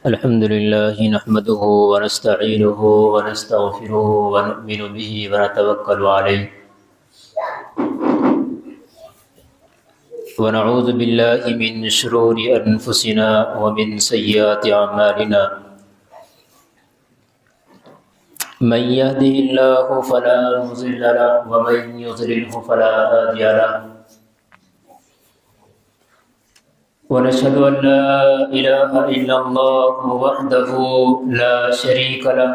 الحمد لله نحمده ونستعينه ونستغفره ونؤمن به ونتوكل عليه ونعوذ بالله من شرور أنفسنا ومن سيئات أعمالنا من يهده الله فلا مضل له ومن يضلله فلا هادي له ونشهد أن لا إله إلا الله وحده لا شريك له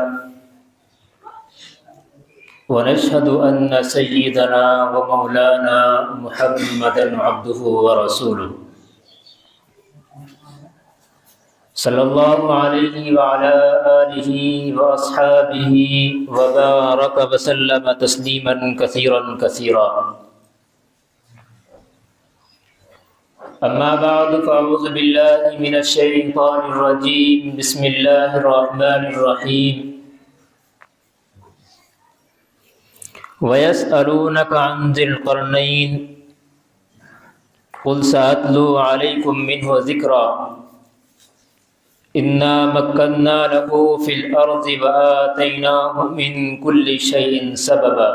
ونشهد أن سيدنا ومولانا محمدا عبده ورسوله صلى الله عليه وعلى آله وأصحابه وبارك وسلم تسليما كثيرا أما بعد فأعوذ بالله من الشيطان الرجيم بسم الله الرحمن الرحيم ويسألونك عن ذي القرنين قل سأتلو عليكم منه ذكرا إنا مكنا له في الأرض وآتيناه من كل شيء سببا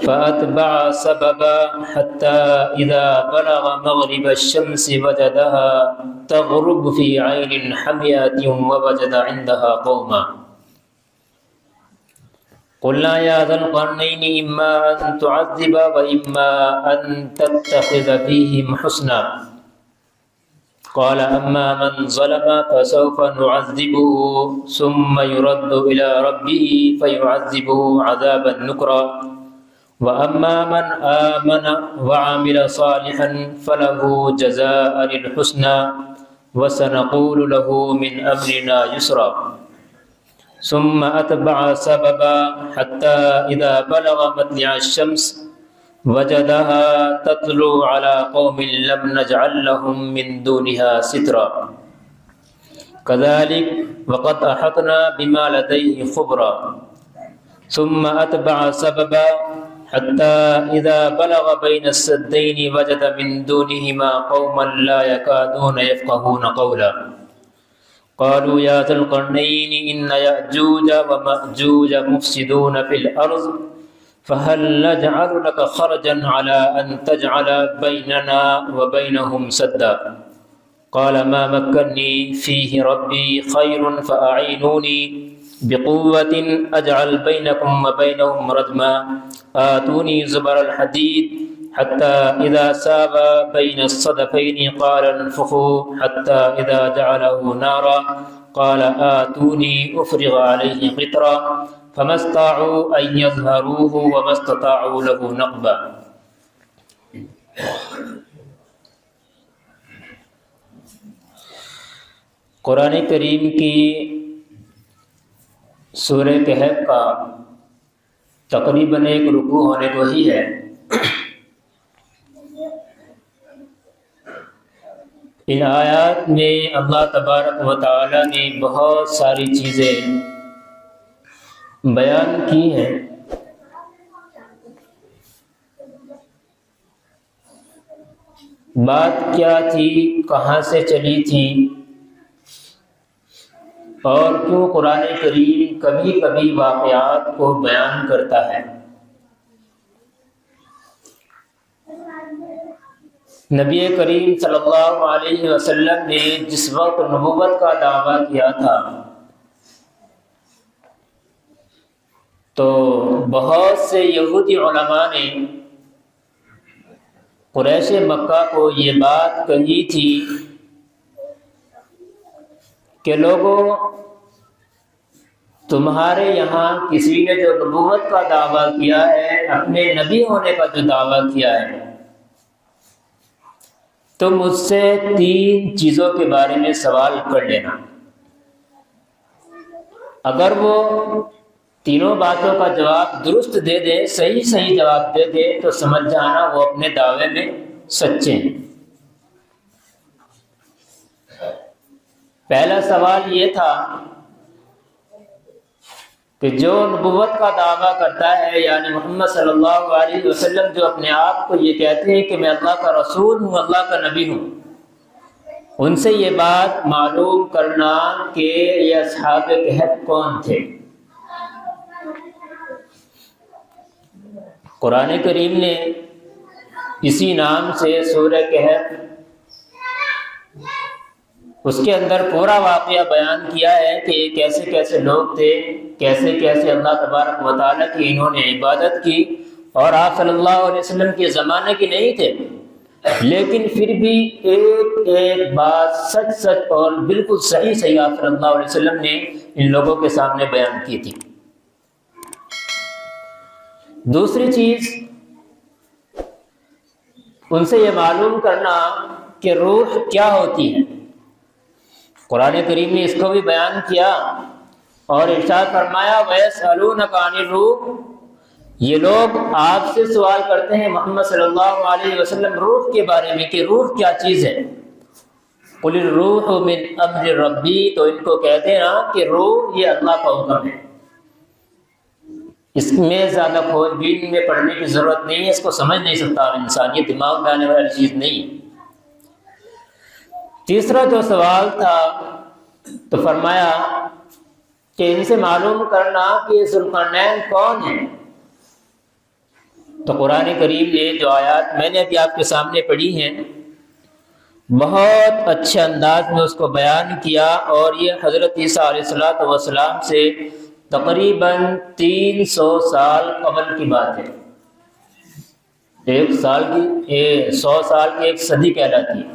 فأتبع سببا حتى إذا بلغ مغرب الشمس وجدها تغرب في عين حمية ووجد عندها قوما قلنا يا ذا القرنين إما أن تعذب وإما أن تتخذ فيهم حسنا قال أما من ظلم فسوف نعذبه ثم يرد إلى ربه فيعذبه عذابا نكرا وأما من آمن وعمل صالحا فله جزاء الحسنى وسنقول له من أمرنا يسرا ثم أتبع سببا حتى إذا بلغ مطلع الشمس وجدها تطلع على قوم لم نجعل لهم من دونها سترا كذلك وقد أحطنا بما لديه خبرا ثم أتبع سببا حتى إذا بلغ بين السدين وجد من دونهما قوما لا يكادون يفقهون قولا قالوا يا ذا القرنين إن يأجوج ومأجوج مفسدون في الأرض فهل نجعل لك خرجا على أن تجعل بيننا وبينهم سدا قال ما مكني فيه ربي خير فأعينوني بقوة أجعل بينكم وبينهم ردما آتوني زبر الحديد حتى إذا ساوى بين الصدفين قال انفخوا حتى إذا جعله نارا قال آتوني أفرغ عليه قطرا فما استطاعوا أن يظهروه وما استطاعوا له نقبا قرآن کریم کی سورہ کہف کا تقریباً ایک رکوع ہونے کو ہی ہے۔ ان آیات میں اللہ تبارک و تعالی نے بہت ساری چیزیں بیان کی ہیں۔ بات کیا تھی، کہاں سے چلی تھی، اور کیوں قرآن کریم کبھی کبھی واقعات کو بیان کرتا ہے۔ نبی کریم صلی اللہ علیہ وسلم نے جس وقت نبوت کا دعویٰ کیا تھا تو بہت سے یہودی علماء نے قریش مکہ کو یہ بات کہی تھی کہ لوگوں، تمہارے یہاں کسی نے جو نبوت کا دعویٰ کیا ہے، اپنے نبی ہونے کا جو دعویٰ کیا ہے، تو مجھ سے 3 چیزوں کے بارے میں سوال کر لینا۔ اگر وہ تینوں باتوں کا جواب درست دے دے، صحیح جواب دے دے، تو سمجھ جانا وہ اپنے دعوے میں سچے ہیں۔ پہلا سوال یہ تھا کہ جو نبوت کا دعویٰ کرتا ہے، یعنی محمد صلی اللہ علیہ وسلم جو اپنے آپ کو یہ کہتے ہیں کہ میں اللہ کا رسول ہوں، اللہ کا نبی ہوں، ان سے یہ بات معلوم کرنا کہ یہ اصحاب کہف کون تھے۔ قرآن کریم نے اسی نام سے سورہ کہف، اس کے اندر پورا واقعہ بیان کیا ہے کہ یہ کیسے کیسے لوگ تھے، کیسے کیسے اللہ تبارک و تعالیٰ کی انہوں نے عبادت کی، اور آپ صلی اللہ علیہ وسلم کے زمانے کے نہیں تھے، لیکن پھر بھی ایک ایک بات سچ سچ اور بالکل صحیح صحیح آپ صلی اللہ علیہ وسلم نے ان لوگوں کے سامنے بیان کی تھی۔ دوسری چیز، ان سے یہ معلوم کرنا کہ روح کیا ہوتی ہے۔ قرآن کریم نے اس کو بھی بیان کیا اور ارشاد فرمایا وَيَسْأَلُونَكَ عَنِ الرُّوحِ، یہ لوگ آپ سے سوال کرتے ہیں محمد صلی اللہ علیہ وسلم روح کے بارے میں کہ روح کیا چیز ہے۔ قُلِ الرُّوحُ مِنْ أَمْرِ رَبِّي، تو ان کو کہتے ہیں نا کہ روح یہ اللہ کا حکم ہے۔ اس میں زیادہ کھوج بین میں پڑھنے کی ضرورت نہیں ہے، اس کو سمجھ نہیں سکتا انسان، یہ دماغ میں آنے والی چیز نہیں۔ تیسرا جو سوال تھا تو فرمایا کہ ان سے معلوم کرنا کہ ذوالقرنین کون ہیں۔ تو قرآن کریم نے جو آیات میں نے ابھی آپ کے سامنے پڑھی ہیں بہت اچھے انداز میں اس کو بیان کیا، اور یہ حضرت عیسیٰ علیہ السلام سے تقریباً 300 سال قبل کی بات ہے۔ 100 سال کی ایک صدی کہلاتی ہے،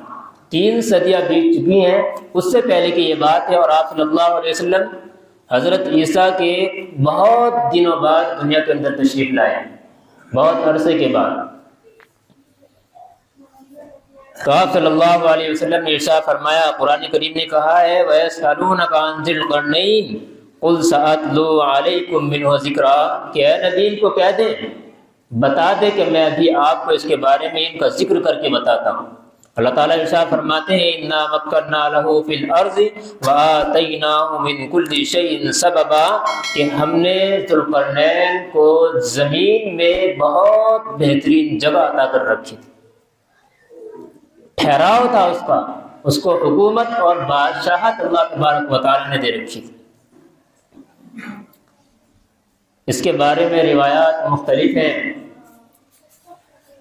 3 صدیاں بیت چکی ہیں اس سے پہلے کی یہ بات ہے، اور آپ صلی اللہ علیہ وسلم حضرت عیسیٰ کے بہت دنوں بعد دنیا کے اندر تشریف لائے، بہت عرصے کے بعد۔ تو آپ صلی اللہ علیہ وسلم نے ارشاد فرمایا، قرآن کریم نے کہا ہے وَيَسْأَلُونَكَ عَنْ ذِي الْقَرْنَيْنِ قُلْ سَأَتْلُو عَلَيْكُم مِّنْهُ ذِكْرًا، کہ اے نبی ان کو کہہ دیں، بتا دے کہ میں ابھی آپ کو اس کے بارے میں ان کا ذکر کر کے بتاتا ہوں۔ اللہ تعالیٰ ارشاد فرماتے ہیں اِنَّا مَكَّنَّا لَهُ فِي الْأَرْضِ وَآتَيْنَاهُ مِنْ كُلِّ شَيْءٍ سَبَبًا، کہ ہم نے ذوالقرنین کو زمین میں بہت بہترین جگہ عطا کر رکھی تھی، ٹھہراؤ تھا اس کا، اس کو حکومت اور بادشاہت اللہ تبارک و تعالیٰ نے دے رکھی تھی۔ اس کے بارے میں روایات مختلف ہیں،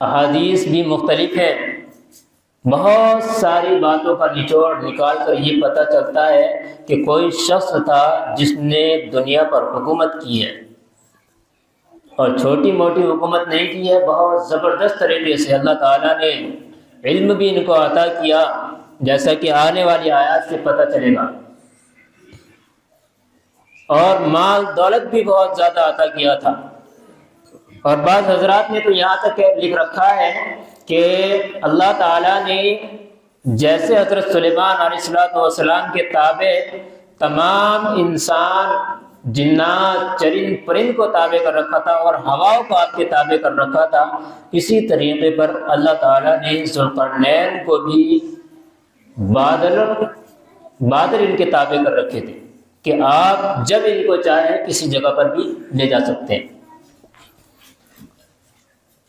احادیث بھی مختلف ہیں، بہت ساری باتوں کا نچوڑ نکال کر یہ پتہ چلتا ہے کہ کوئی شخص تھا جس نے دنیا پر حکومت کی ہے، اور چھوٹی موٹی حکومت نہیں کی ہے، بہت زبردست طریقے سے اللہ تعالیٰ نے علم بھی ان کو عطا کیا، جیسا کہ آنے والی آیات سے پتہ چلے گا، اور مال دولت بھی بہت زیادہ عطا کیا تھا۔ اور بعض حضرات نے تو یہاں تک لکھ رکھا ہے کہ اللہ تعالیٰ نے جیسے حضرت سلیمان علیہ السلام کے تابع تمام انسان، جنات، چرند پرند کو تابع کر رکھا تھا اور ہواؤں کو آپ کے تابع کر رکھا تھا، اسی طریقے پر اللہ تعالیٰ نے ذوالقرنین کو بھی بادل ان کے تابع کر رکھے تھے کہ آپ جب ان کو چاہیں کسی جگہ پر بھی لے جا سکتے ہیں۔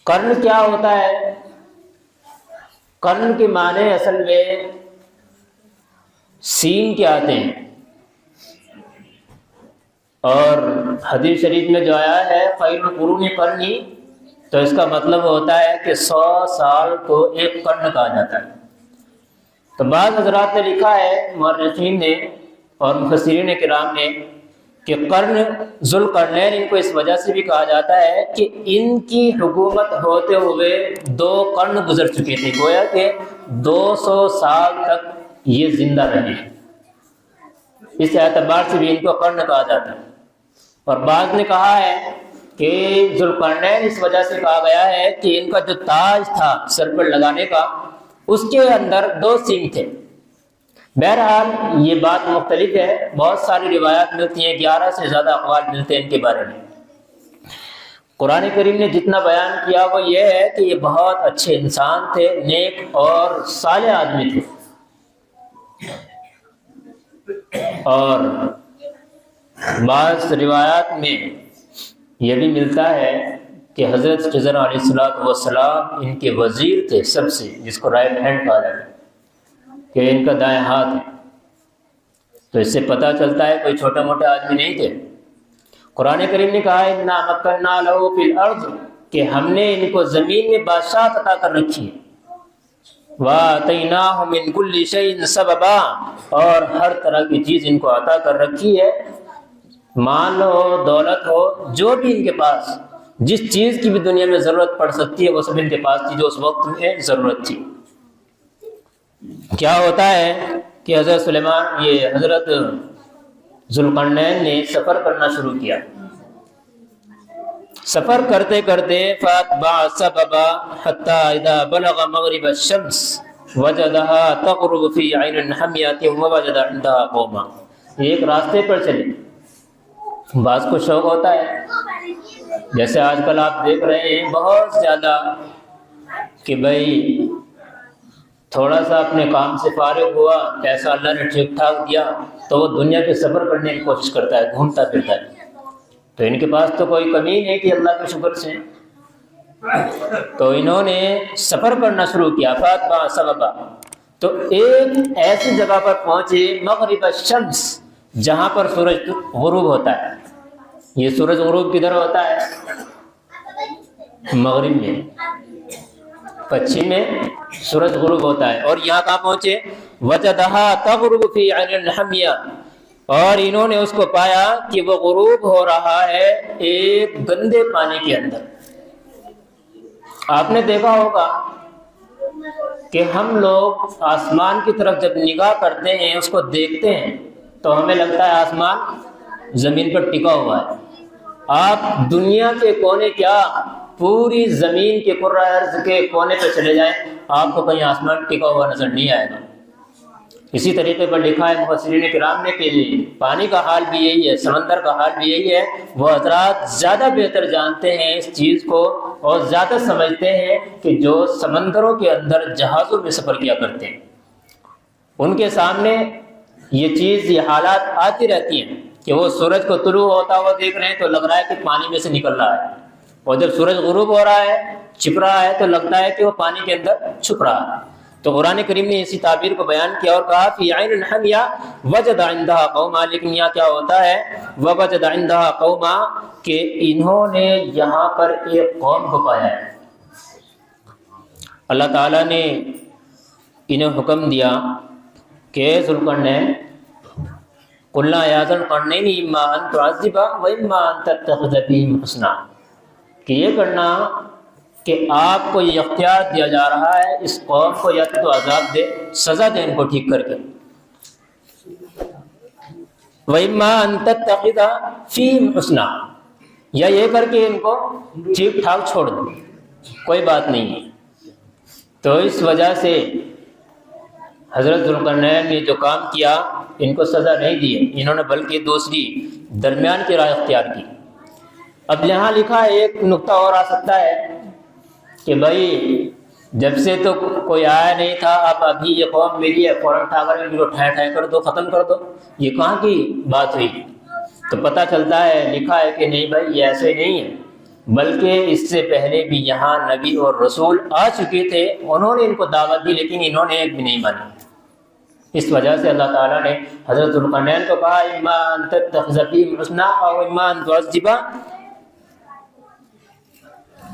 قرن کیا ہوتا ہے؟ قرن کے معنی اصل میں سین کے آتے ہیں، اور حدیث شریف میں جو آیا ہے خیر القرون قرنی، تو اس کا مطلب ہوتا ہے کہ 100 سال کو ایک قرن کہا جاتا ہے۔ تو بعض حضرات نے لکھا ہے، مورخین نے اور مفسرین کرام نے، کہ قرن ذوالقرنین ان کو اس وجہ سے بھی کہا جاتا ہے کہ ان کی حکومت ہوتے ہوئے 2 قرن گزر چکے تھے، گویا کہ 200 سال تک یہ زندہ رہے، اس اعتبار سے بھی ان کو قرن کہا جاتا ہے۔ اور بعض نے کہا ہے کہ ذوالقرنین اس وجہ سے کہا گیا ہے کہ ان کا جو تاج تھا سر پر لگانے کا، اس کے اندر 2 سینگ تھے۔ بہرحال یہ بات مختلف ہے، بہت ساری روایات ملتی ہیں، 11 سے زیادہ اقوال ملتے ہیں ان کے بارے میں۔ قرآن کریم نے جتنا بیان کیا وہ یہ ہے کہ یہ بہت اچھے انسان تھے، نیک اور صالح آدمی تھے، اور بعض روایات میں یہ بھی ملتا ہے کہ حضرت خضر علیہ السلام ان کے وزیر تھے سب سے، جس کو رائٹ ہینڈ کہا جاتا ہے۔ کہ ان کا دائیں ہاتھ ہے، تو اس سے پتہ چلتا ہے کوئی چھوٹا موٹا آدمی نہیں تھے۔ قرآن کریم نے کہا اِنَّا مَكَّنَّا لَهُ فِي الْأَرْضِ کہ ہم نے ان کو زمین میں بادشاہت عطا کر رکھی ہے۔ وَآتَيْنَاهُ مِن كُلِّ شَيْءٍ سَبَبًا اور ہر طرح کی چیز ان کو عطا کر رکھی ہے، مال ہو دولت ہو، جو بھی ان کے پاس جس چیز کی بھی دنیا میں ضرورت پڑ سکتی ہے وہ سب ان کے پاس تھی جو اس وقت میں ضرورت تھی۔ کیا ہوتا ہے کہ حضرت سلیمان یہ حضرت ذوالقرنین نے سفر کرنا شروع کیا۔ سفر کرتے کرتے فَأَتْبَعَ سَبَبًا حَتَّى إِذَا بَلَغَ مَغْرِبَ الشَّمْسِ وَجَدَهَا تَغْرُبُ فِي عَيْنٍ حَمِيَةٍ وَوَجَدَ عِندَهَا قَوْمًا، ایک راستے پر چلے۔ بعض کو شوق ہوتا ہے، جیسے آج کل آپ دیکھ رہے ہیں بہت زیادہ کہ بھائی تھوڑا سا اپنے کام سے فارغ ہوا، پیسہ اللہ نے ٹھیک ٹھاک دیا تو وہ دنیا کے سفر کرنے کی کوشش کرتا ہے، گھومتا پھرتا ہے۔ تو ان کے پاس تو کوئی کمی نہیں کہ اللہ کے شکر سے، تو انہوں نے سفر کرنا شروع کیا۔ فَأَتْبَعَ سَبَبًا تو ایک ایسی جگہ پر پہنچے مغرب الشمس جہاں پر سورج غروب ہوتا ہے۔ یہ سورج غروب کدھر ہوتا ہے؟ مغرب میں، پچھم میں سورج غروب ہوتا ہے۔ اور یہاں کہاں پہنچے؟ وَجَدَهَا تَغْرُبُ فِي عَيْنٍ حَمِيَةٍ اور انہوں نے اس کو پایا کہ وہ غروب ہو رہا ہے ایک گندے پانی کے اندر۔ آپ نے دیکھا ہوگا کہ ہم لوگ آسمان کی طرف جب نگاہ کرتے ہیں، اس کو دیکھتے ہیں تو ہمیں لگتا ہے آسمان زمین پر ٹکا ہوا ہے۔ آپ دنیا کے کونے کیا پوری زمین کے کرۂ ارض کے کونے پہ چلے جائیں، آپ کو کہیں آسمان ٹکا ہوا نظر نہیں آئے گا۔ اسی طریقے پر لکھا ہے مفسرین کرام نے کہ پانی کا حال بھی یہی ہے، سمندر کا حال بھی یہی ہے۔ وہ حضرات زیادہ بہتر جانتے ہیں اس چیز کو اور زیادہ سمجھتے ہیں کہ جو سمندروں کے اندر جہازوں میں سفر کیا کرتے ہیں، ان کے سامنے یہ چیز، یہ حالات آتی رہتی ہیں کہ وہ سورج کو طلوع ہوتا ہوا دیکھ رہے ہیں تو لگ رہا ہے کہ پانی میں سے نکل رہا ہے، اور جب سورج غروب ہو رہا ہے، چھپ رہا ہے، تو لگتا ہے کہ وہ پانی کے اندر چھپ رہا ہے۔ تو قرآن کریم نے اسی تعبیر کو بیان کیا اور کہا فی عین حمیہ وجد عندها قوما، لیکن یہاں کیا ہوتا ہے وجد عندها قوما کہ انہوں نے یہاں پر ایک قوم کو پایا ہے۔ اللہ تعالیٰ نے انہیں حکم دیا کہ ذوالقرنین قلنا یا ذوالقرنین اما ان تعذب و اما ان تتخذ فیہم حسنا، کہ یہ کرنا کہ آپ کو یہ اختیار دیا جا رہا ہے اس قوم کو، یا تو عذاب دے، سزا دے ان کو ٹھیک کر کے، وَإِمَّا أَن تَتَّخِذَ فِيهِمْ حُسْنًا، یا یہ کر کے ان کو ٹھیک ٹھاک چھوڑ دو، کوئی بات نہیں ہے۔ تو اس وجہ سے حضرت ذوالقرنین نے جو کام کیا ان کو سزا نہیں دی، انہوں نے بلکہ دوسری درمیان کی راہ اختیار کی۔ اب یہاں لکھا ہے ایک نقطہ اور آ سکتا ہے کہ بھائی جب سے تو کوئی آیا نہیں تھا، اب ابھی یہ قوم ملی ہے، فوراً اٹھا کر ان کو ٹھائے ٹھائے کر دو، ختم کر دو، یہ کہاں کی بات ہوئی؟ تو پتہ چلتا ہے، لکھا ہے کہ نہیں بھائی یہ ایسے نہیں ہے، بلکہ اس سے پہلے بھی یہاں نبی اور رسول آ چکے تھے، انہوں نے ان کو دعوت دی لیکن انہوں نے ایک بھی نہیں مانی۔ اس وجہ سے اللہ تعالیٰ نے حضرت ذوالقرنین کو کہا اما ان تتخذ فیہم حسنا او اما ان تعذب و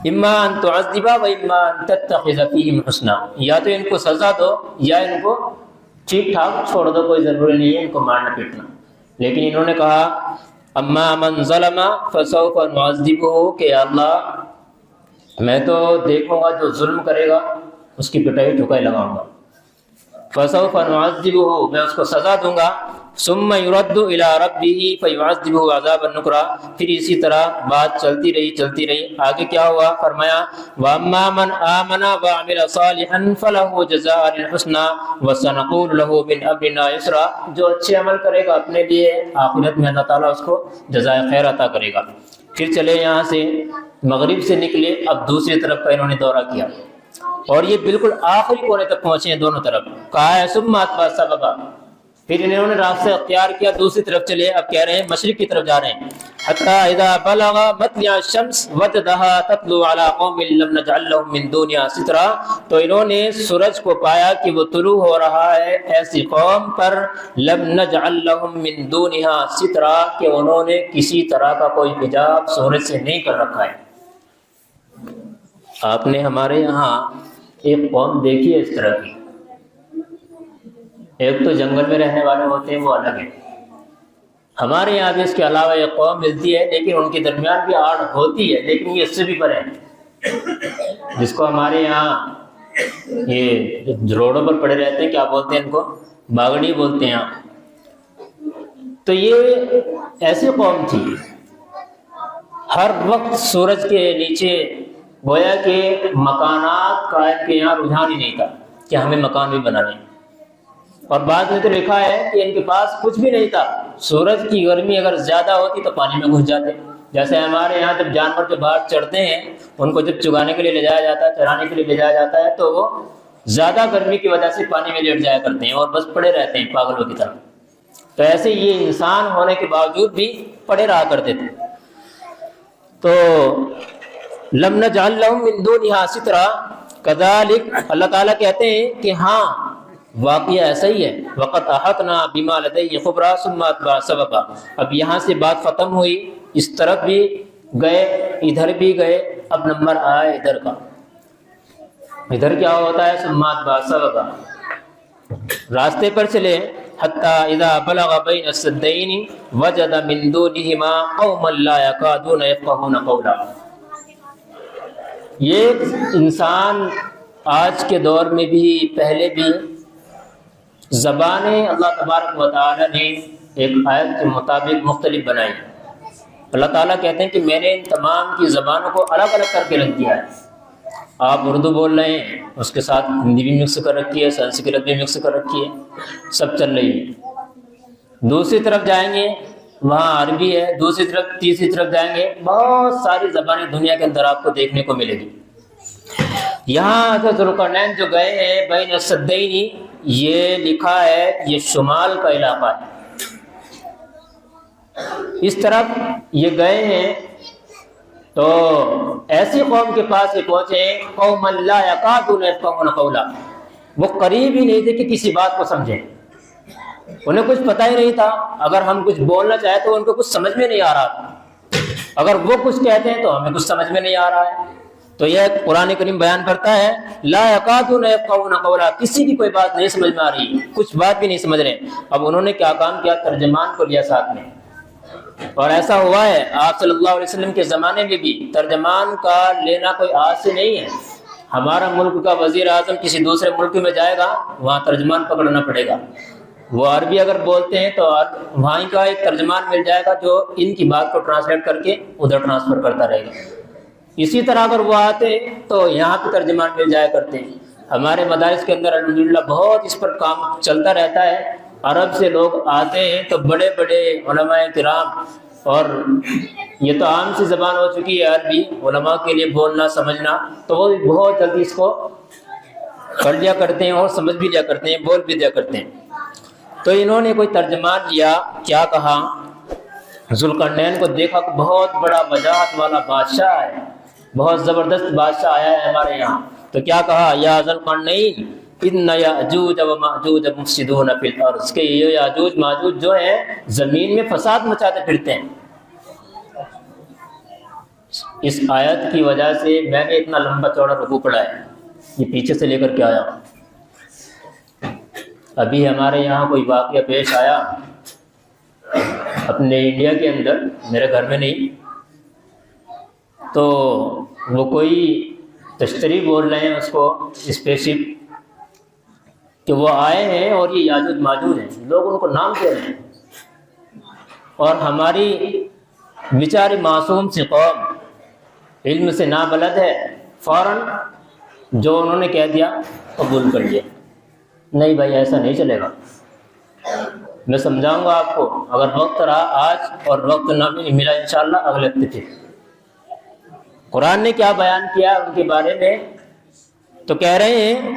اما ان تتخذ فیہم حسنا، یا تو ان کو سزا دو یا ان کو ٹھیک ٹھاک چھوڑ دو، کوئی ضروری نہیں ہے ان کو مارنا پیٹنا۔ لیکن انہوں نے کہا اما من ظلم فسوف نعذبہ، کہ اللہ میں تو دیکھوں گا جو ظلم کرے گا اس کی پٹائی ٹھکائی لگاؤں گا، فسوف نعذبہ میں اس کو سزا دوں گا، ثم يرد الى ربه فيعذبه عذابا نکرا۔ پھر اسی طرح بات چلتی رہی، آگے کیا ہوا؟ فرمایا واما من آمن وعمل صالحا فله جزاء الحسنى وسنقول له من امرنا يسرا، جو اچھے عمل کرے گا اپنے لیے آخرت میں اللہ تعالیٰ اس کو جزائے خیر عطا کرے گا۔ پھر چلے یہاں سے مغرب سے نکلے، اب دوسری طرف کا انہوں نے دورہ کیا اور یہ بالکل آخری کونے تک پہنچے ہیں دونوں طرف۔ کہا ہے ثم اتبع سببا، پھر انہوں نے راستہ اختیار کیا، دوسری طرف چلے، اب کہہ رہے ہیں مشرق کی طرف جا رہے ہیں، حتی اذا بلغ مطلع الشمس وجدها تطلع على قوم لم نجعل لهم من دونها سترا، تو انہوں نے سورج کو پایا کہ وہ طلوع ہو رہا ہے ایسی قوم پر لم نجعل لهم من دونها سترا، کہ انہوں نے کسی طرح کا کوئی حجاب سورج سے نہیں کر رکھا ہے۔ آپ نے ہمارے یہاں ایک قوم دیکھی ہے اس طرح کی، ایک تو جنگل میں رہنے والے ہوتے ہیں، وہ الگ ہے۔ ہمارے یہاں بھی اس کے علاوہ ایک قوم ملتی ہے، لیکن ان کے درمیان بھی آڑ ہوتی ہے، لیکن یہ اس سے بھی پرے ہے، جس کو ہمارے یہاں یہ روڈوں پر پڑے رہتے ہیں، کیا بولتے ہیں ان کو؟ باگڑی بولتے ہیں۔ تو یہ ایسی قوم تھی، ہر وقت سورج کے نیچے گویا کہ مکانات کا ان کے یہاں رجحان ہی نہیں تھا کہ ہمیں مکان بھی بنانے، اور بعد میں تو لکھا ہے کہ ان کے پاس کچھ بھی نہیں تھا۔ سورج کی گرمی اگر زیادہ ہوتی تو پانی میں گھس جاتے، جیسے ہمارے یہاں جب جانور جو باہر چڑھتے ہیں ان کو جب چگانے کے لیے لے جایا جاتا ہے، چرانے کے لیے لے جایا جاتا ہے، تو وہ زیادہ گرمی کی وجہ سے پانی میں لیٹ جایا کرتے ہیں اور بس پڑے رہتے ہیں پاگلوں کی طرح۔ تو ایسے یہ انسان ہونے کے باوجود بھی پڑے رہا کرتے تھے۔ تو لم نجعل لهم من دونها سترا کذالک، اللہ تعالیٰ کہتے ہیں کہ ہاں واقعہ ایسا ہی ہے، وقد احطنا بما لدیہ خبرا ثم اتبع سببا۔ اب یہاں سے بات ختم ہوئی، اس طرف بھی گئے، ادھر بھی گئے، اب نمبر آیا ادھر کا۔ ادھر کیا ہوتا ہے؟ ثم اتبع سببا، راستے پر چلے، حتی اذا بلغ بین السدین وجد من دونہما قوما لا یکادون یفقہون قولا۔ یہ انسان آج کے دور میں بھی، پہلے بھی، زبانیں اللہ تبارک و تعالیٰ نے ایک آیت کے مطابق مختلف بنائی۔ اللہ تعالیٰ کہتے ہیں کہ میں نے ان تمام کی زبانوں کو الگ الگ کر کے رکھ دیا ہے۔ آپ اردو بول رہے ہیں، اس کے ساتھ ہندی بھی مکس کر رکھی ہے، سنسکرت بھی مکس کر رکھی ہے، سب چل رہی ہے۔ دوسری طرف جائیں گے وہاں عربی ہے، دوسری طرف تیسری طرف جائیں گے، بہت ساری زبانیں دنیا کے اندر آپ کو دیکھنے کو ملے گی۔ یہاں حضرت ذوالقرنین جو گئے ہیں بین السدین، یہ لکھا ہے یہ شمال کا علاقہ ہے، اس طرف یہ گئے ہیں، تو ایسی قوم کے پاس یہ پہنچے، قوم لا یکادون یفقہون قولا، وہ قریب ہی نہیں تھے کہ کسی بات کو سمجھیں، انہیں کچھ پتہ ہی نہیں تھا۔ اگر ہم کچھ بولنا چاہیں تو ان کو کچھ سمجھ میں نہیں آ رہا تھا، اگر وہ کچھ کہتے ہیں تو ہمیں کچھ سمجھ میں نہیں آ رہا ہے۔ تو یہ قرآن کریم بیان کرتا ہے لا یکادون یفقہون قولا، کسی کی کوئی بات نہیں سمجھ میں آ رہی، کچھ بات بھی نہیں سمجھ رہے۔ اب انہوں نے کیا کام کیا؟ ترجمان کو لیا ساتھ میں، اور ایسا ہوا ہے آپ صلی اللہ علیہ وسلم کے زمانے میں بھی ترجمان کا لینا کوئی آج سے نہیں ہے۔ ہمارا ملک کا وزیر اعظم کسی دوسرے ملک میں جائے گا، وہاں ترجمان پکڑنا پڑے گا، وہ عربی اگر بولتے ہیں تو وہاں کا ایک ترجمان مل جائے گا جو ان کی بات کو ٹرانسلیٹ کر کے ادھر ٹرانسفر کرتا رہے گا۔ اسی طرح اگر وہ آتے تو یہاں پہ ترجمان مل جایا کرتے ہیں۔ ہمارے مدارس کے اندر الحمدللہ بہت اس پر کام چلتا رہتا ہے، عرب سے لوگ آتے ہیں تو بڑے بڑے علماء کرام، اور یہ تو عام سی زبان ہو چکی ہے عربی، علماء کے لیے بولنا سمجھنا، تو وہ بہت جلدی اس کو پڑھ لیا کرتے ہیں اور سمجھ بھی لیا کرتے ہیں، بول بھی لیا کرتے ہیں۔ تو انہوں نے کوئی ترجمان لیا، کیا کہا؟ ذوالقرنین کو دیکھا کہ بہت بڑا وجاہت والا بادشاہ ہے، بہت زبردست بادشاہ آیا ہے ہمارے یہاں، تو کیا کہا؟ یا ذوالقرنین ان یاجوج و ماجوج مفسدون فی الارض، کہ یہ یاجوج ماجوج جو ہیں زمین میں فساد مچاتے پھرتے ہیں۔ اس آیت کی وجہ سے میں نے اتنا لمبا چوڑا رکوع پڑھا ہے، یہ پیچھے سے لے کر کے آیا ہوں۔ ابھی ہمارے یہاں کوئی واقعہ پیش آیا اپنے انڈیا کے اندر، میرے گھر میں نہیں، تو وہ کوئی تشتری بول رہے ہیں اس کو اسپیس شپ، کہ وہ آئے ہیں اور یہ یاجوج ماجوج ہیں، لوگ ان کو نام دے رہے ہیں، اور ہماری بیچاری معصوم سی قوم علم سے نابلد ہے، فوراً جو انہوں نے کہہ دیا قبول کر لیا۔ نہیں بھائی ایسا نہیں چلے گا، میں سمجھاؤں گا آپ کو، اگر وقت رہا آج اور وقت نہ ملا انشاءاللہ اگلے ہفتے پھر۔ قرآن نے کیا بیان کیا ان کے بارے میں؟ تو کہہ رہے ہیں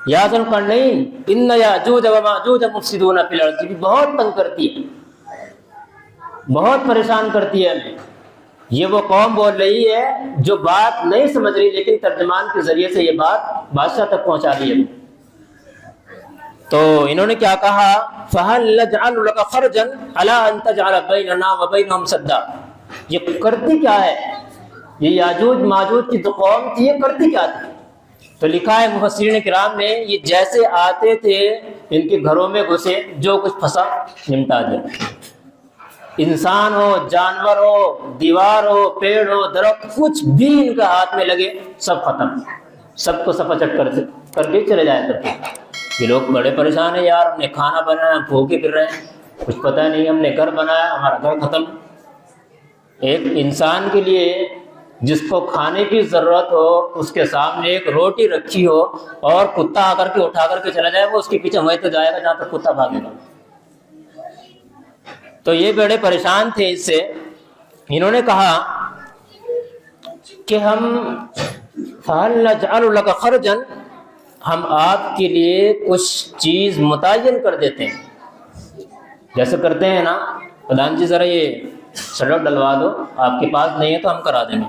یا ذوالقرنین ان یاجوج و ماجوج مفسدون فی الارض، بھی بہت تنگ کرتی ہے، بہت پریشان کرتی ہے ہمیں۔ یہ وہ قوم بول رہی ہے جو بات نہیں سمجھ رہی، لیکن ترجمان کے ذریعے سے یہ بات بادشاہ تک پہنچا دی ہے۔ تو انہوں نے کیا کہا، فَهَلْ نَجْعَلُ لَكَ خَرْجًا عَلَىٰ أَن تَجْعَلَ بَيْنَنَا وَبَيْنَهُمْ سَدًّا، یہ کرتی کیا ہے، یہ یاجوج ماجوج کی جو قوم تھی یہ کرتی کیا تھی؟ تو لکھا ہے مفسرین کرام نے، یہ جیسے آتے تھے ان کے گھروں میں گھسے، جو کچھ پھنسا نمٹا دیا، انسان ہو، جانور ہو، دیوار ہو، پیڑ ہو، درخت، کچھ بھی ان کا ہاتھ میں لگے سب ختم، سب کو سفا چٹ کر کے چلے جایا کرتے۔ یہ لوگ بڑے پریشان ہیں، یار ہم نے کھانا بنایا، ہم بھوکے پھر رہے ہیں، کچھ پتہ نہیں، ہم نے گھر بنایا، ہمارا گھر ختم۔ ایک انسان کے لیے جس کو کھانے کی ضرورت ہو، اس کے سامنے ایک روٹی رکھی ہو اور کتا آ کر کے اٹھا کر کے چلا جائے، وہ اس کے پیچھے وہیں تو جائے گا جہاں تک کتا بھاگے گا۔ تو یہ بڑے پریشان تھے اس سے۔ انہوں نے کہا کہ ہم فَهَلْ نَجْعَلُ لَكَ خَرْجًا، ہم آپ کے لیے کچھ چیز متعین کر دیتے ہیں، جیسے کرتے ہیں نا، پردھان جی ذرا یہ سڑک ڈلوا دو، آپ کے پاس نہیں ہے تو ہم کرا دیں گے،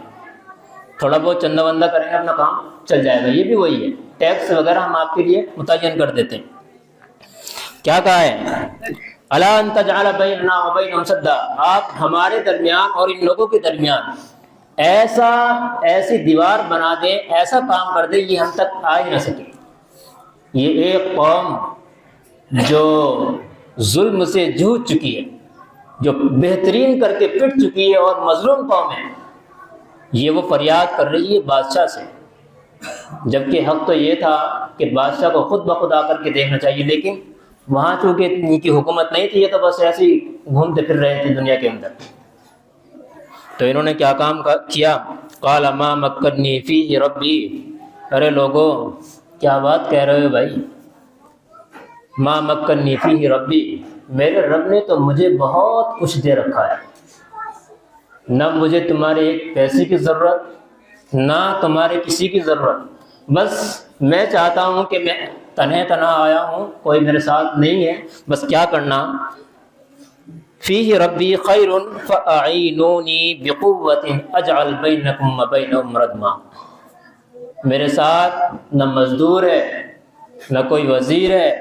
تھوڑا بہت چندہ وندہ کریں گے، اپنا کام چل جائے گا۔ یہ بھی وہی ہے، ٹیکس وغیرہ ہم آپ کے لیے متعین کر دیتے ہیں۔ کیا کہا ہے، الا ان تجعل بیننا وبینہم سدا، آپ ہمارے درمیان اور ان لوگوں کے درمیان ایسی دیوار بنا دیں، ایسا کام کر دیں یہ ہم تک آ ہی نہ سکے۔ یہ ایک قوم جو ظلم سے جوجھ چکی ہے، جو بہترین کر کے پٹ چکی ہے اور مظلوم قوم ہے، یہ وہ فریاد کر رہی ہے بادشاہ سے، جبکہ حق تو یہ تھا کہ بادشاہ کو خود بخود آ کر کے دیکھنا چاہیے، لیکن وہاں چونکہ ان کی حکومت نہیں تھی، یہ تو بس ایسے ہی گھومتے پھر رہے تھے دنیا کے اندر۔ تو انہوں نے کیا کام کیا، قال ما مکنی فیہ ربی، ارے لوگو کیا بات کہہ رہے ہو بھائی، ما مکنی فیہ ربی، میرے رب نے تو مجھے بہت کچھ دے رکھا ہے، نہ مجھے تمہارے ایک پیسے کی ضرورت، نہ تمہارے کسی کی ضرورت، بس میں چاہتا ہوں کہ میں تنہا آیا ہوں، کوئی میرے ساتھ نہیں ہے، بس کیا کرنا، فیہ ربی خیر فاعینونی بقوۃ اجعل بینکم وبینہم ردما، میرے ساتھ نہ مزدور ہے، نہ کوئی وزیر ہے،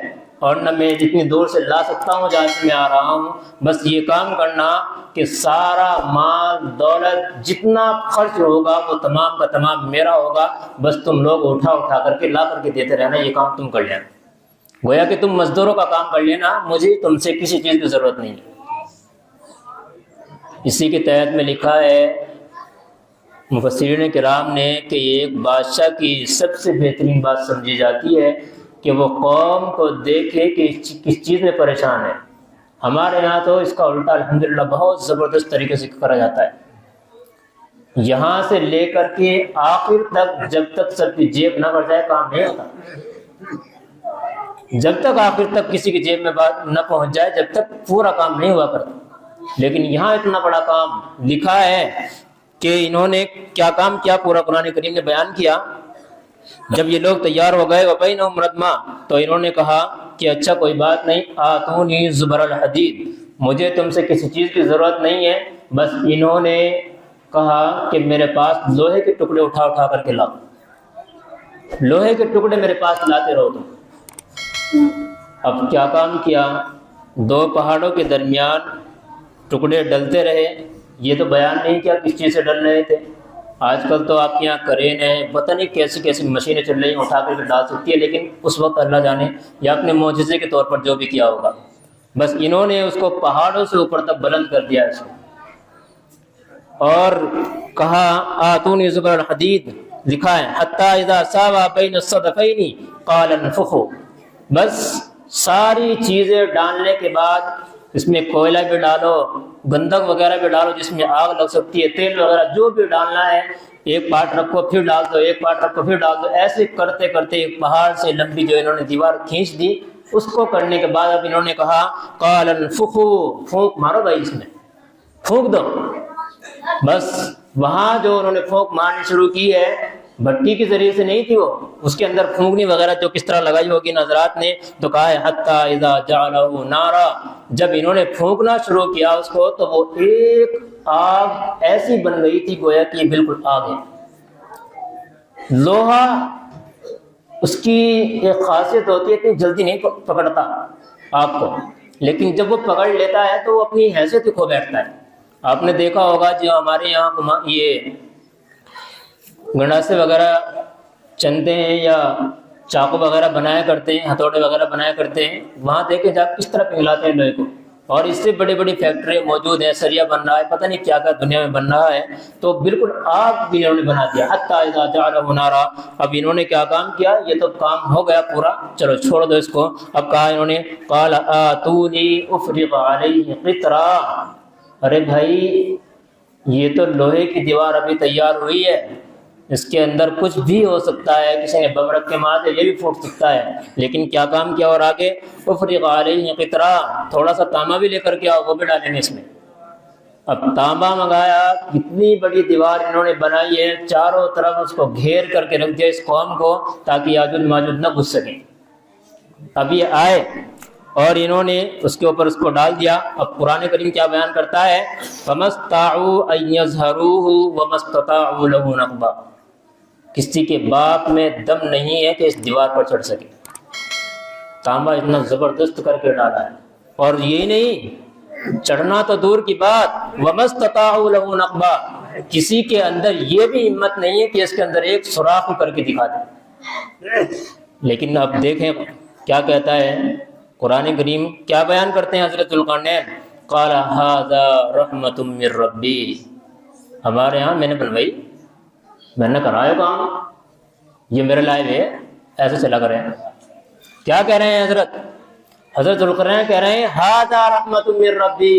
اور نہ میں جتنی دور سے لا سکتا ہوں جہاں سے میں آ رہا ہوں، بس یہ کام کرنا کہ سارا مال دولت جتنا خرچ ہوگا وہ تمام کا تمام میرا ہوگا، بس تم لوگ اٹھا کر کے لا کر کے دیتے رہنا، یہ کام تم کر لینا، گویا کہ تم مزدوروں کا کام کر لینا، مجھے تم سے کسی چیز کی ضرورت نہیں ہے۔ اسی کے تحت میں لکھا ہے مفسرین کرام نے کہ یہ ایک بادشاہ کی سب سے بہترین بات سمجھی جاتی ہے کہ وہ قوم کو دیکھے کہ کس چیز میں پریشان ہے۔ ہمارے یہاں تو اس کا الٹا الحمدللہ بہت زبردست طریقے سے کرا جاتا ہے، یہاں سے لے کر کے آخر تک، جب تک سب کی جیب نہ بڑھ جائے کام نہیں ہوتا، جب تک آخر تک کسی کی جیب میں بات نہ پہنچ جائے، جب تک پورا کام نہیں ہوا کرتا۔ لیکن یہاں اتنا بڑا کام لکھا ہے کہ انہوں نے کیا کام کیا، پورا قرآن کریم نے بیان کیا۔ جب یہ لوگ تیار ہو گئے وبینہم ردما، تو انہوں نے کہا کہ اچھا کوئی بات نہیں، آتونی زبر الحدید، مجھے تم سے کسی چیز کی ضرورت نہیں ہے، بس انہوں نے کہا کہ میرے پاس لوہے کے ٹکڑے اٹھا کر کے لاؤ، لوہے کے ٹکڑے میرے پاس لاتے رہو تم۔ اب کیا کام کیا، دو پہاڑوں کے درمیان ٹکڑے ڈلتے رہے، یہ تو بیان نہیں کیا کس چیز سے ڈل رہے تھے۔ آج کل تو آپ کے یہاں کرین ہے، پتہ نہیں کیسی کیسی مشینیں چل رہی ہیں، اٹھا کر کے ڈال سکتی ہے، لیکن اس وقت اللہ جانے یا اپنے معجزے کے طور پر جو بھی کیا ہوگا، بس انہوں نے اس کو پہاڑوں سے اوپر تک بلند کر دیا اسے، اور کہا آتونی زبر الحدید، لکھا ہے حتی اذا ساوا بین الصدفین قال انفخوا، بس ساری چیزیں ڈالنے کے بعد اس میں کوئلہ بھی ڈالو، گندک وغیرہ بھی ڈالو جس میں آگ لگ سکتی ہے، تیل وغیرہ جو بھی ڈالنا ہے، ایک پارٹ رکھو پھر ڈال دو، ایک پارٹ رکھو پھر ڈال دو، ایسے کرتے کرتے ایک پہاڑ سے لمبی جو انہوں نے دیوار کھینچ دی۔ اس کو کرنے کے بعد اب انہوں نے کہا قال انفخوا، پھونک مارو بھائی، اس میں پھونک دو۔ بس وہاں جو انہوں نے پھونک مارنی شروع کی ہے، بھٹی کے ذریعے سے نہیں تھی وہ، اس کے اندر پھونکنی وغیرہ جو کس طرح لگائی ہوگی نظرات نے، تو کہا ہے حتی اذا جعلہ نارا، جب انہوں نے پھونکنا شروع کیا اس کو تو وہ ایک آگ ایسی بن گئی تھی گویا کہ یہ بالکل آگ ہے۔ لوہا اس کی ایک خاصیت ہوتی ہے کہ جلدی نہیں پکڑتا آگ کو، لیکن جب وہ پکڑ لیتا ہے تو وہ اپنی حیثیت ہی کھو بیٹھتا ہے۔ آپ نے دیکھا ہوگا جو ہمارے یہاں یہ گنڈاسے وغیرہ چنتے ہیں یا چاقو وغیرہ بنایا کرتے ہیں، ہتھوڑے وغیرہ بنایا کرتے ہیں، وہاں دیکھیں جب کس طرح پگھلاتے ہیں لوہے کو، اور اس سے بڑی بڑی فیکٹری موجود ہیں، سریا بن رہا ہے، پتہ نہیں کیا کیا دنیا میں بن رہا ہے، تو بالکل آگ بھی انہوں نے بنا دیا حتی اذا جعلہ نارا۔ اب انہوں نے کیا کام کیا، یہ تو کام ہو گیا پورا، چلو چھوڑ دو اس کو۔ اب کہا انہوں نے قال آتونی افرغ علیہ قطرا، ارے بھائی یہ تو لوہے کی دیوار ابھی تیار ہوئی ہے، اس کے اندر کچھ بھی ہو سکتا ہے، کسی نے بم رکھ کے مار دے یہ بھی پھوٹ سکتا ہے، لیکن کیا کام کیا اور آگے افرغ علیہ قطرا، تھوڑا سا تانبا بھی لے کر کے آؤ، وہ بھی ڈالیں گے اس میں۔ اب تانبا منگایا، کتنی بڑی دیوار انہوں نے بنائی ہے، چاروں طرف اس کو گھیر کر کے رکھ دیا اس قوم کو تاکہ یاجوج ماجوج نہ گھس سکیں۔ اب یہ آئے اور انہوں نے اس کے اوپر اس کو ڈال دیا۔ اب قرآن کریم کیا بیان کرتا ہے، فَمَا اسْطَاعُوا أَن يَظْهَرُوهُ وَمَا اسْتَطَاعُوا لَهُ نَقْبًا، کسی کے باپ میں دم نہیں ہے کہ اس دیوار پر چڑھ سکے، تانبا اتنا زبردست کر کے ڈالا ہے، اور یہی نہیں چڑھنا تو دور کی بات، وَمَا اسْتَطَاعُوا لَهُ نَقْبًا، کسی کے اندر یہ بھی ہمت نہیں ہے کہ اس کے اندر ایک سوراخ کر کے دکھا دے۔ لیکن اب دیکھیں کیا کہتا ہے قرآن کریم، کیا بیان کرتے ہیں حضرت ذوالقرنین، قال ھذا رحمۃ من ربی، ہمارے ہاں میں نے بنوائی، میں نے کرایا کام، یہ میرے لائے ہوئے ایسے چلا کر رہے ہیں۔ کیا کہہ رہے ہیں حضرت ذوالقرنین کہہ رہے ہیں ھذا رحمۃ من ربی،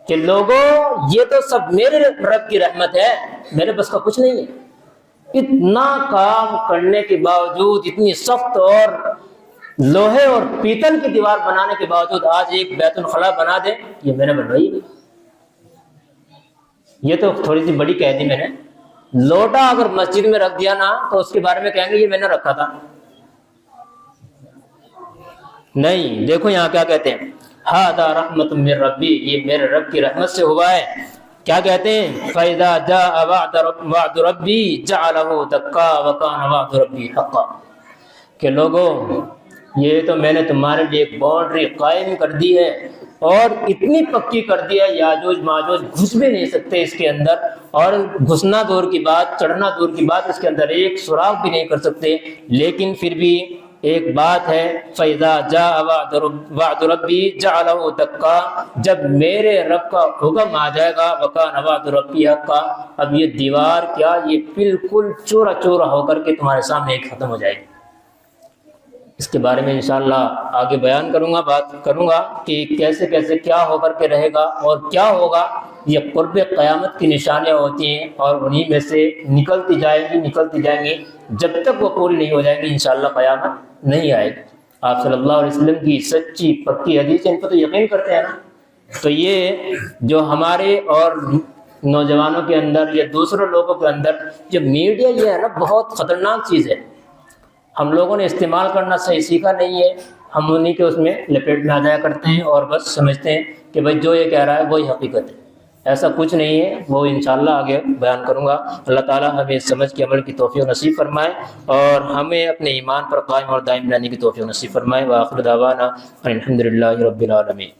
کہ لوگوں یہ تو سب میرے رب کی رحمت ہے، میرے بس کا کچھ نہیں ہے۔ اتنا کام کرنے کے باوجود، اتنی سخت اور لوہے اور پیتل کی دیوار بنانے کے باوجود آج ایک بیت الخلاء بنا دے، یہ میں نے بنوائی۔ یہ تو تھوڑی سی بڑی کہہ دی میں نے، لوٹا اگر مسجد میں رکھ دیا نا تو اس کے بارے میں کہیں گے یہ میں نے رکھا تھا۔ نہیں، دیکھو یہاں کیا کہتے ہیں، ھذا رحمۃ من ربی، یہ میرے رب کی رحمت سے ہوا ہے۔ کیا کہتے ہیں، فَإِذَا جَاءَ وَعْدُ رَبِّي جَعَلَهُ دَكَّا وَكَانَ وَعْدُ رَبِّي حَقًّا، کہ لوگوں یہ تو میں نے تمہارے لیے ایک باؤنڈری قائم کر دی ہے، اور اتنی پکی کر دی ہے یاجوج ماجوج گھس بھی نہیں سکتے اس کے اندر، اور گھسنا دور کی بات، چڑھنا دور کی بات، اس کے اندر ایک سراغ بھی نہیں کر سکتے۔ لیکن پھر بھی ایک بات ہے، فَإِذَا جَاءَ وَعْدُ رَبِّي جَعَلَهُ دَكَّا، جب میرے رب کا حکم آ جائے گا، وَكَانَ وَعْدُ رَبِّي حَقًّا، اب یہ دیوار کیا، یہ بالکل چورا چورا ہو کر کے تمہارے سامنے ایک ختم ہو جائے گی۔ اس کے بارے میں انشاءاللہ آگے بیان کروں گا، بات کروں گا کہ کیسے کیسے کیا ہو کر کے رہے گا اور کیا ہوگا۔ یہ قرب قیامت کی نشانیاں ہوتی ہیں، اور انہی میں سے نکلتی جائیں گی جب تک وہ پوری نہیں ہو جائیں گی انشاءاللہ قیامت نہیں آئے گی۔ آپ صلی اللہ علیہ وسلم کی سچی پکی حدیث، ان پر تو یقین کرتے ہیں نا، تو یہ جو ہمارے اور نوجوانوں کے اندر یا دوسرے لوگوں کے اندر جو میڈیا یہ ہے نا، بہت خطرناک چیز ہے، ہم لوگوں نے استعمال کرنا صحیح سیکھا نہیں ہے، ہم انہی کے اس میں لپیٹ میں آ جایا کرتے ہیں اور بس سمجھتے ہیں کہ بھائی جو یہ کہہ رہا ہے وہی حقیقت ہے۔ ایسا کچھ نہیں ہے، وہ انشاءاللہ آگے بیان کروں گا۔ اللہ تعالیٰ ہمیں سمجھ کے عمل کی توفیق نصیب فرمائے، اور ہمیں اپنے ایمان پر قائم اور دائم رہنے کی توفیق نصیب فرمائے۔ وآخر دعوانا الحمد للہ رب العالمین۔